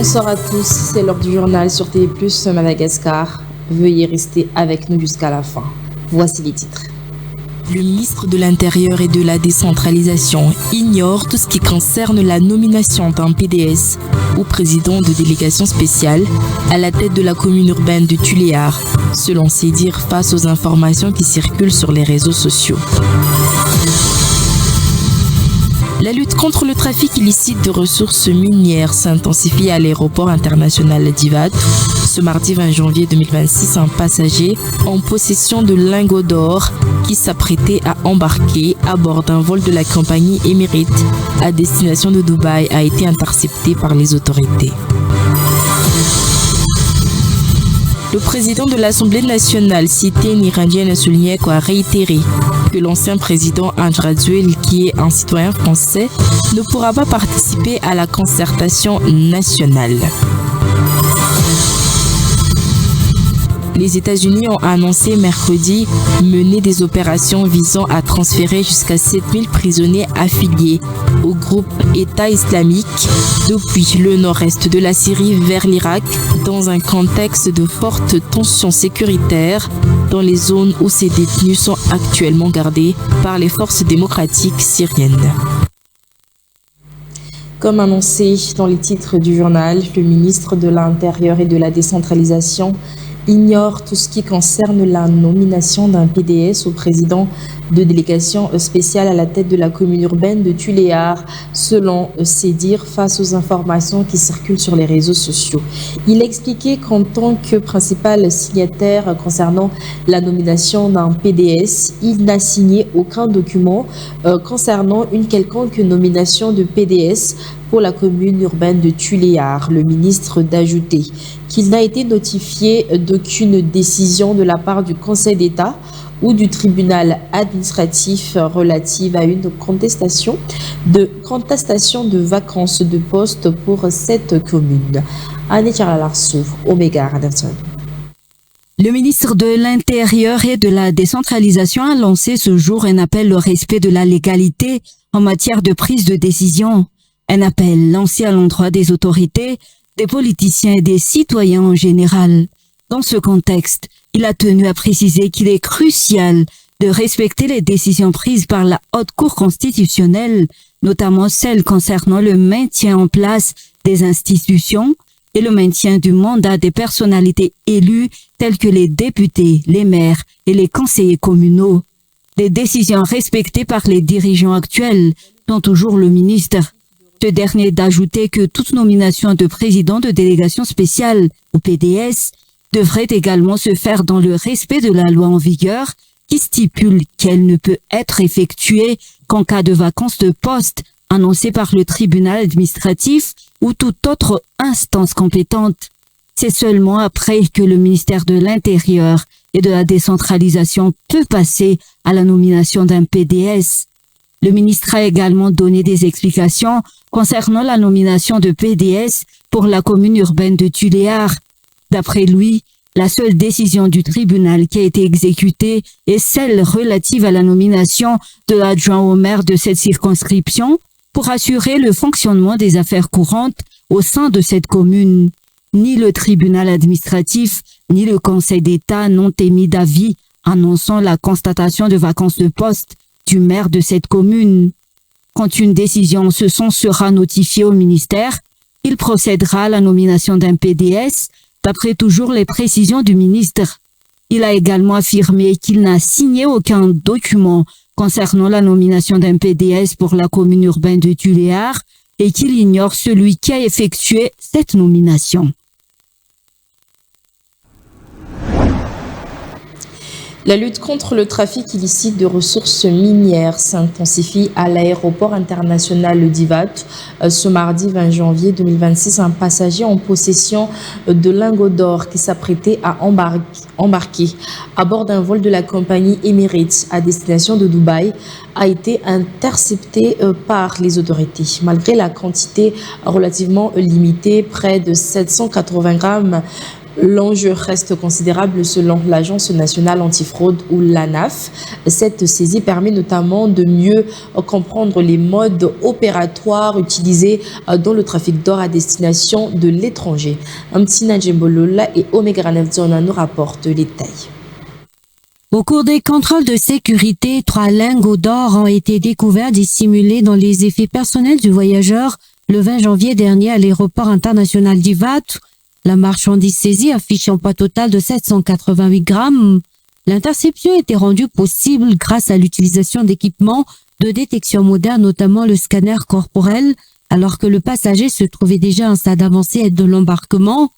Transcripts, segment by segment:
Bonsoir à tous, c'est l'heure du journal sur TV+ Madagascar. Veuillez rester avec nous jusqu'à la fin. Voici les titres. Le ministre de l'Intérieur et de la Décentralisation ignore tout ce qui concerne la nomination d'un PDS ou président de délégation spéciale à la tête de la commune urbaine de Tuléar, selon ses dires face aux informations qui circulent sur les réseaux sociaux. La lutte contre le trafic illicite de ressources minières s'intensifie à l'aéroport international d'Ivat. Ce mardi 20 janvier 2026, un passager en possession de lingots d'or qui s'apprêtait à embarquer à bord d'un vol de la compagnie Emirates à destination de Dubaï a été intercepté par les autorités. Le président de l'Assemblée nationale, Cité Nirandienne Souligneko, a réitéré que l'ancien président André Rajoelina, qui est un citoyen français, ne pourra pas participer à la concertation nationale. Les États-Unis ont annoncé mercredi mener des opérations visant à transférer jusqu'à 7000 prisonniers affiliés au groupe État islamique depuis le nord-est de la Syrie vers l'Irak dans un contexte de fortes tensions sécuritaires dans les zones où ces détenus sont actuellement gardés par les forces démocratiques syriennes. Comme annoncé dans les titres du journal, le ministre de l'Intérieur et de la Décentralisation ignore tout ce qui concerne la nomination d'un PDS au président de délégation spéciale à la tête de la commune urbaine de Tuléar, selon ses dires face aux informations qui circulent sur les réseaux sociaux. Il a expliqué qu'en tant que principal signataire concernant la nomination d'un PDS, il n'a signé aucun document concernant une quelconque nomination de PDS pour la commune urbaine de Tuléar. Le ministre d'ajouter qu'il n'a été notifié d'aucune décision de la part du Conseil d'État ou du tribunal administratif relative à une contestation de vacances de poste pour cette commune. Anne Charles-Larsou, Omega Anderson. Le ministre de l'Intérieur et de la Décentralisation a lancé ce jour un appel au respect de la légalité en matière de prise de décision. Un appel lancé à l'endroit des autorités, des politiciens et des citoyens en général. Dans ce contexte, il a tenu à préciser qu'il est crucial de respecter les décisions prises par la Haute Cour constitutionnelle, notamment celles concernant le maintien en place des institutions et le maintien du mandat des personnalités élues telles que les députés, les maires et les conseillers communaux. Les décisions respectées par les dirigeants actuels, dont toujours le ministre. Ce dernier d'ajouter que toute nomination de président de délégation spéciale ou PDS devrait également se faire dans le respect de la loi en vigueur qui stipule qu'elle ne peut être effectuée qu'en cas de vacance de poste annoncée par le tribunal administratif ou toute autre instance compétente. C'est seulement après que le ministère de l'Intérieur et de la Décentralisation peut passer à la nomination d'un PDS. Le ministre a également donné des explications concernant la nomination de PDS pour la commune urbaine de Tuléar. D'après lui, la seule décision du tribunal qui a été exécutée est celle relative à la nomination de l'adjoint au maire de cette circonscription pour assurer le fonctionnement des affaires courantes au sein de cette commune. Ni le tribunal administratif, ni le Conseil d'État n'ont émis d'avis annonçant la constatation de vacances de poste du maire de cette commune. Quand une décision en ce sens sera notifiée au ministère, il procédera à la nomination d'un PDS, d'après toujours les précisions du ministre. Il a également affirmé qu'il n'a signé aucun document concernant la nomination d'un PDS pour la commune urbaine de Tuléar et qu'il ignore celui qui a effectué cette nomination. La lutte contre le trafic illicite de ressources minières s'intensifie à l'aéroport international d'Ivat. Ce mardi 20 janvier 2026, un passager en possession de lingots d'or qui s'apprêtait à embarquer à bord d'un vol de la compagnie Emirates à destination de Dubaï a été intercepté par les autorités. Malgré la quantité relativement limitée, près de 780 grammes L'enjeu reste considérable selon l'Agence nationale antifraude ou l'ANAF. Cette saisie permet notamment de mieux comprendre les modes opératoires utilisés dans le trafic d'or à destination de l'étranger. Amtina Djembolola et Omega Nefzona nous rapportent les détails. Au cours des contrôles de sécurité, 3 lingots d'or ont été découverts dissimulés dans les effets personnels du voyageur le 20 janvier dernier à l'aéroport international d'Ivat. La marchandise saisie affiche un poids total de 788 grammes. L'interception était rendue possible grâce à l'utilisation d'équipements de détection modernes, notamment le scanner corporel, alors que le passager se trouvait déjà à un stade avancé de l'embarquement.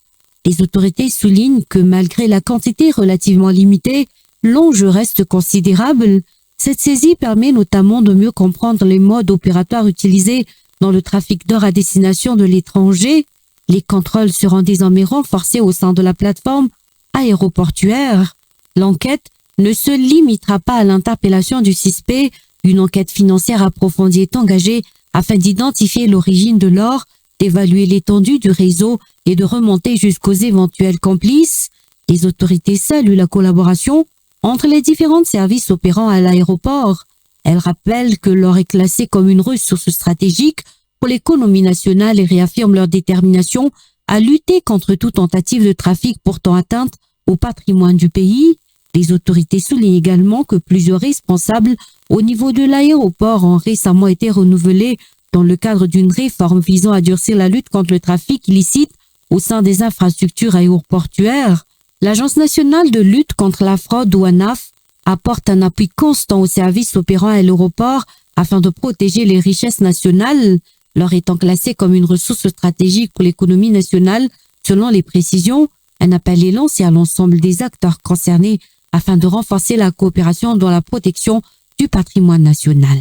Les autorités soulignent que malgré la quantité relativement limitée, l'enjeu reste considérable. Cette saisie permet notamment de mieux comprendre les modes opératoires utilisés dans le trafic d'or à destination de l'étranger. Les contrôles seront désormais renforcés au sein de la plateforme aéroportuaire. L'enquête ne se limitera pas à l'interpellation du suspect. Une enquête financière approfondie est engagée afin d'identifier l'origine de l'or, d'évaluer l'étendue du réseau et de remonter jusqu'aux éventuels complices. Les autorités saluent la collaboration entre les différents services opérant à l'aéroport. Elles rappellent que l'or est classé comme une ressource stratégique pour l'économie nationale et réaffirment leur détermination à lutter contre toute tentative de trafic portant atteinte au patrimoine du pays. Les autorités soulignent également que plusieurs responsables au niveau de l'aéroport ont récemment été renouvelés dans le cadre d'une réforme visant à durcir la lutte contre le trafic illicite au sein des infrastructures aéroportuaires. L'Agence nationale de lutte contre la fraude ou ANAF apporte un appui constant aux services opérant à l'aéroport afin de protéger les richesses nationales. L'or étant classé comme une ressource stratégique pour l'économie nationale, selon les précisions, un appel est lancé à l'ensemble des acteurs concernés afin de renforcer la coopération dans la protection du patrimoine national.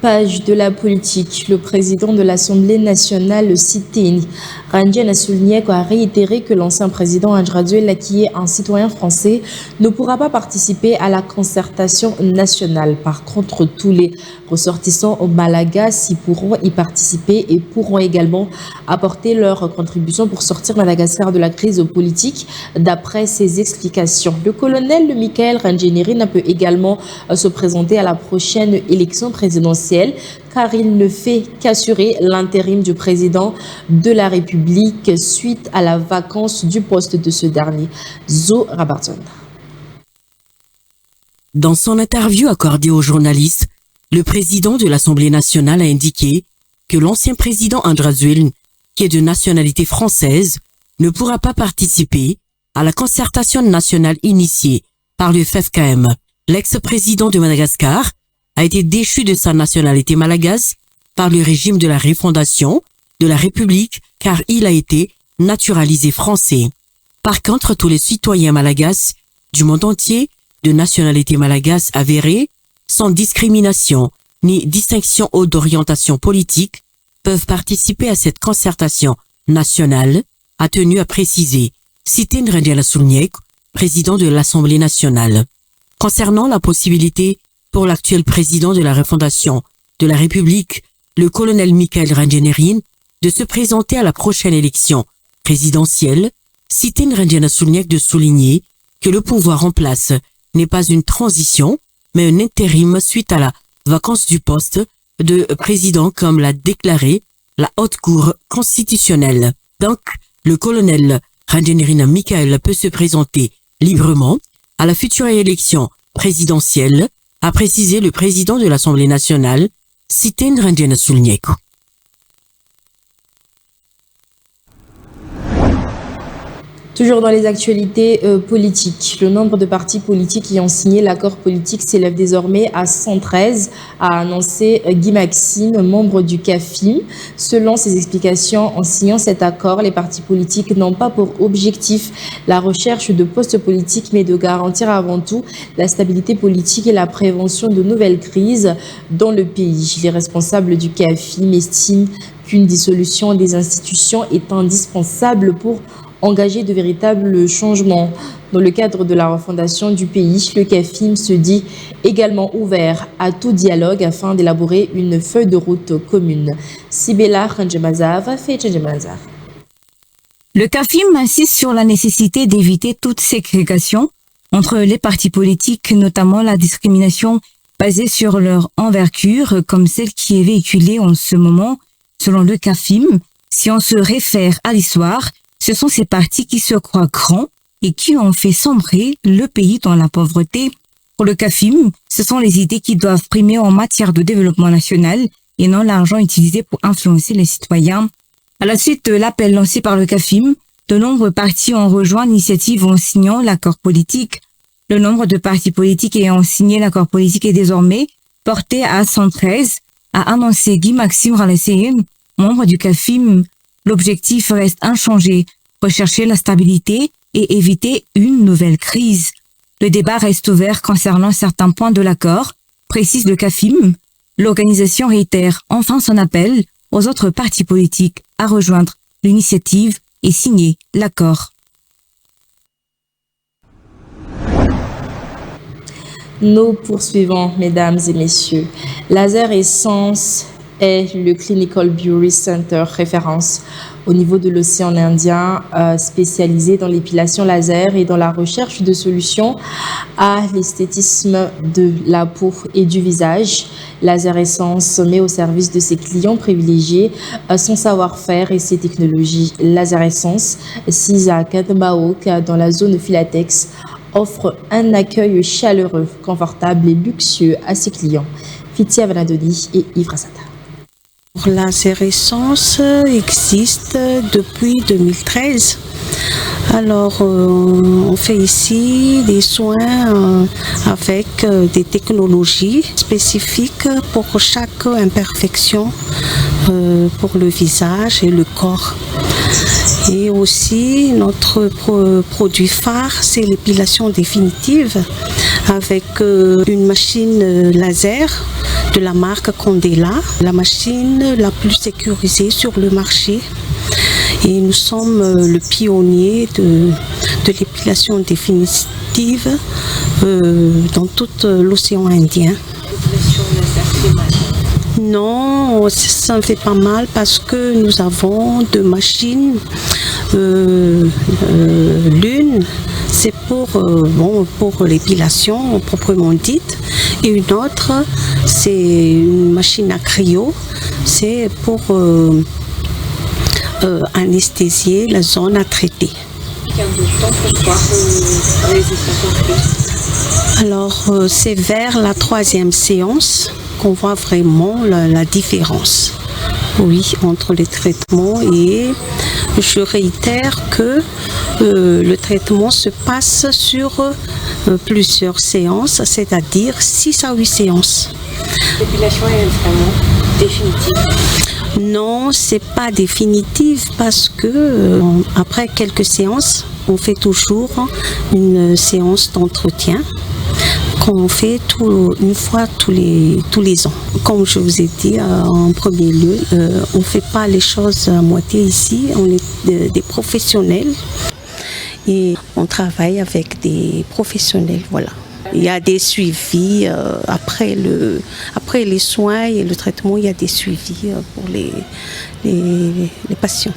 Page de la politique, le président de l'Assemblée nationale, Sitini Randjen Assoulniek, a réitéré que l'ancien président Andradouel, qui est un citoyen français, ne pourra pas participer à la concertation nationale. Par contre, tous les ressortissants au Malagas y pourront y participer et pourront également apporter leur contribution pour sortir Madagascar de la crise politique, d'après ses explications. Le colonel Michael Randjeniri peut également se présenter à la prochaine élection présidentielle, car il ne fait qu'assurer l'intérim du président de la République suite à la vacance du poste de ce dernier. Zo Rabarton. Dans son interview accordée aux journalistes, le président de l'Assemblée nationale a indiqué que l'ancien président Andradouel, qui est de nationalité française, ne pourra pas participer à la concertation nationale initiée par le FFKM. L'ex-président de Madagascar a été déchu de sa nationalité malgache par le régime de la refondation de la République car il a été naturalisé français. Par contre, tous les citoyens malagasy du monde entier de nationalité malgache avérée, sans discrimination ni distinction ou d'orientation politique, peuvent participer à cette concertation nationale, a tenu à préciser Sitini Randjen Assoulniek, président de l'Assemblée nationale. Concernant la possibilité pour l'actuel président de la refondation de la République, le colonel Michael Randjeniri, de se présenter à la prochaine élection présidentielle, Sitini Randjen Assoulniek de souligner que le pouvoir en place n'est pas une transition, mais un intérim suite à la vacance du poste de président comme l'a déclaré la Haute Cour constitutionnelle. Donc, le colonel Randjeniri Michael peut se présenter librement à la future élection présidentielle, a précisé le président de l'Assemblée nationale, Sitini Randjen Assoulniek. Toujours dans les actualités politiques, le nombre de partis politiques qui ont signé l'accord politique s'élève désormais à 113, a annoncé Guy Maxime, membre du CAFIM. Selon ses explications, en signant cet accord, les partis politiques n'ont pas pour objectif la recherche de postes politiques, mais de garantir avant tout la stabilité politique et la prévention de nouvelles crises dans le pays. Les responsables du CAFIM estiment qu'une dissolution des institutions est indispensable pour engager de véritables changements. Dans le cadre de la refondation du pays, le CAFIM se dit également ouvert à tout dialogue afin d'élaborer une feuille de route commune. Sibela Khanjemazav fait Khanjemazav. Le CAFIM insiste sur la nécessité d'éviter toute ségrégation entre les partis politiques, notamment la discrimination basée sur leur envergure, comme celle qui est véhiculée en ce moment. Selon le CAFIM, si on se réfère à l'histoire, ce sont ces partis qui se croient grands et qui ont fait sombrer le pays dans la pauvreté. Pour le CAFIM, ce sont les idées qui doivent primer en matière de développement national et non l'argent utilisé pour influencer les citoyens. À la suite de l'appel lancé par le CAFIM, de nombreux partis ont rejoint l'initiative en signant l'accord politique. Le nombre de partis politiques ayant signé l'accord politique est désormais porté à 113, a annoncé Guy Maxime Ralesséen, membre du CAFIM. L'objectif reste inchangé, rechercher la stabilité et éviter une nouvelle crise. Le débat reste ouvert concernant certains points de l'accord, précise le CAFIM. L'organisation réitère enfin son appel aux autres partis politiques à rejoindre l'initiative et signer l'accord. Nous poursuivons, mesdames et messieurs. Laser Essence est le Clinical Beauty Center référence au niveau de l'océan Indien, spécialisé dans l'épilation laser et dans la recherche de solutions à l'esthétisme de la peau et du visage. Laser Essence met au service de ses clients privilégiés son savoir-faire et ses technologies. Laser Essence, 6 à Kadmaok, dans la zone Philatex, offre un accueil chaleureux, confortable et luxueux à ses clients. Fitia Vanadoni et Yves Rassata. Laser Essence existe depuis 2013. Alors, on fait ici des soins avec des technologies spécifiques pour chaque imperfection pour le visage et le corps. Et aussi, notre produit phare, c'est l'épilation définitive avec une machine laser de la marque Candela, la machine la plus sécurisée sur le marché. Et nous sommes le pionnier de l'épilation définitive dans tout l'océan Indien. Non, ça ne fait pas mal parce que nous avons deux machines. L'une, c'est pour l'épilation proprement dite, et une autre, c'est une machine à cryo, c'est pour anesthésier la zone à traiter. Alors, c'est vers la 3e séance qu'on voit vraiment la différence, oui, entre les traitements. Et je réitère que le traitement se passe sur plusieurs séances, c'est-à-dire 6 à 8 séances. L'épilation est vraiment définitive? Non, c'est pas définitive parce que après quelques séances, on fait toujours une séance d'entretien qu'on fait une fois tous les ans. Comme je vous ai dit en premier lieu, on ne fait pas les choses à moitié ici, on est des professionnels et on travaille avec des professionnels, voilà. Il y a des suivis après les soins et le traitement, il y a des suivis pour les patients.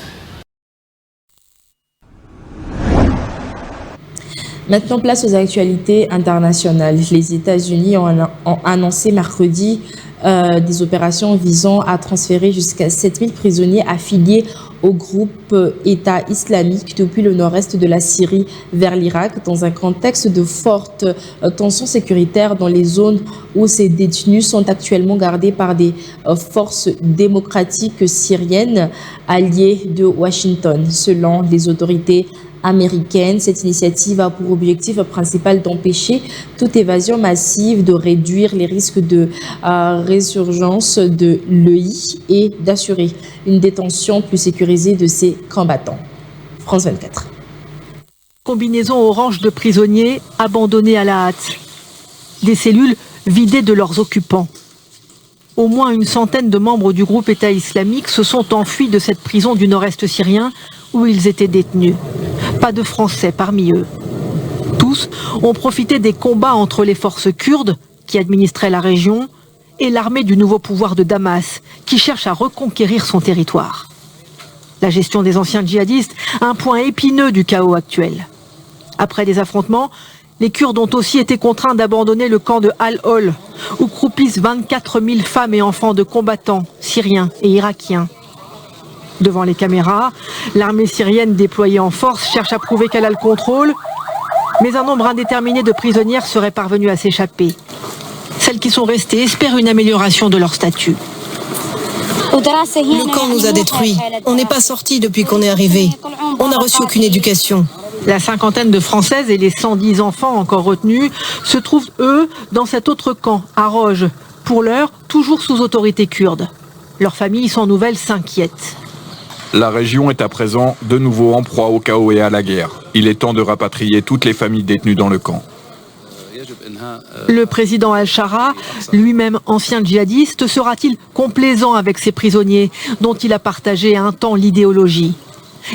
Maintenant, place aux actualités internationales. Les États-Unis ont annoncé mercredi des opérations visant à transférer jusqu'à 7000 prisonniers affiliés au groupe État islamique depuis le nord-est de la Syrie vers l'Irak, dans un contexte de forte tension sécuritaire dans les zones où ces détenus sont actuellement gardés par des forces démocratiques syriennes alliées de Washington. Selon les autorités américaine. Cette initiative a pour objectif principal d'empêcher toute évasion massive, de réduire les risques de résurgence de l'EI et d'assurer une détention plus sécurisée de ces combattants. France 24. Combinaison orange de prisonniers abandonnés à la hâte. Des cellules vidées de leurs occupants. Au moins une centaine de membres du groupe État islamique se sont enfuis de cette prison du nord-est syrien où ils étaient détenus. Pas de Français parmi eux. Tous ont profité des combats entre les forces kurdes, qui administraient la région, et l'armée du nouveau pouvoir de Damas, qui cherche à reconquérir son territoire. La gestion des anciens djihadistes, un point épineux du chaos actuel. Après des affrontements, les Kurdes ont aussi été contraints d'abandonner le camp de Al-Hol, où croupissent 24 000 femmes et enfants de combattants syriens et irakiens. Devant les caméras, l'armée syrienne déployée en force cherche à prouver qu'elle a le contrôle, mais un nombre indéterminé de prisonnières serait parvenu à s'échapper. Celles qui sont restées espèrent une amélioration de leur statut. Le camp nous a détruits. On n'est pas sortis depuis qu'on est arrivé. On n'a reçu aucune éducation. La cinquantaine de Françaises et les 110 enfants encore retenus se trouvent, eux, dans cet autre camp, à Roj. Pour l'heure, toujours sous autorité kurde. Leurs familles sans nouvelles s'inquiètent. La région est à présent de nouveau en proie au chaos et à la guerre. Il est temps de rapatrier toutes les familles détenues dans le camp. Le président Al-Shara, lui-même ancien djihadiste, sera-t-il complaisant avec ses prisonniers, dont il a partagé un temps l'idéologie?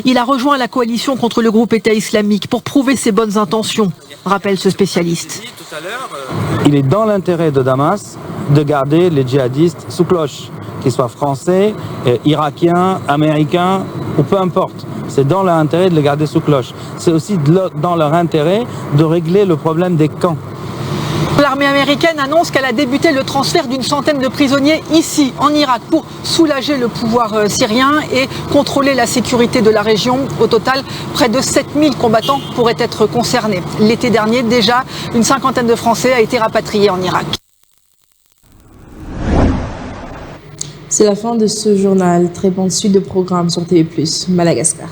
Il a rejoint la coalition contre le groupe État islamique pour prouver ses bonnes intentions, rappelle ce spécialiste. Il est dans l'intérêt de Damas de garder les djihadistes sous cloche, qu'ils soient français, irakiens, américains ou peu importe. C'est dans leur intérêt de les garder sous cloche. C'est aussi dans leur intérêt de régler le problème des camps. L'armée américaine annonce qu'elle a débuté le transfert d'une centaine de prisonniers ici, en Irak, pour soulager le pouvoir syrien et contrôler la sécurité de la région. Au total, près de 7000 combattants pourraient être concernés. L'été dernier, déjà, une cinquantaine de Français a été rapatriée en Irak. C'est la fin de ce journal. Très bonne suite de programmes sur TV+, Madagascar.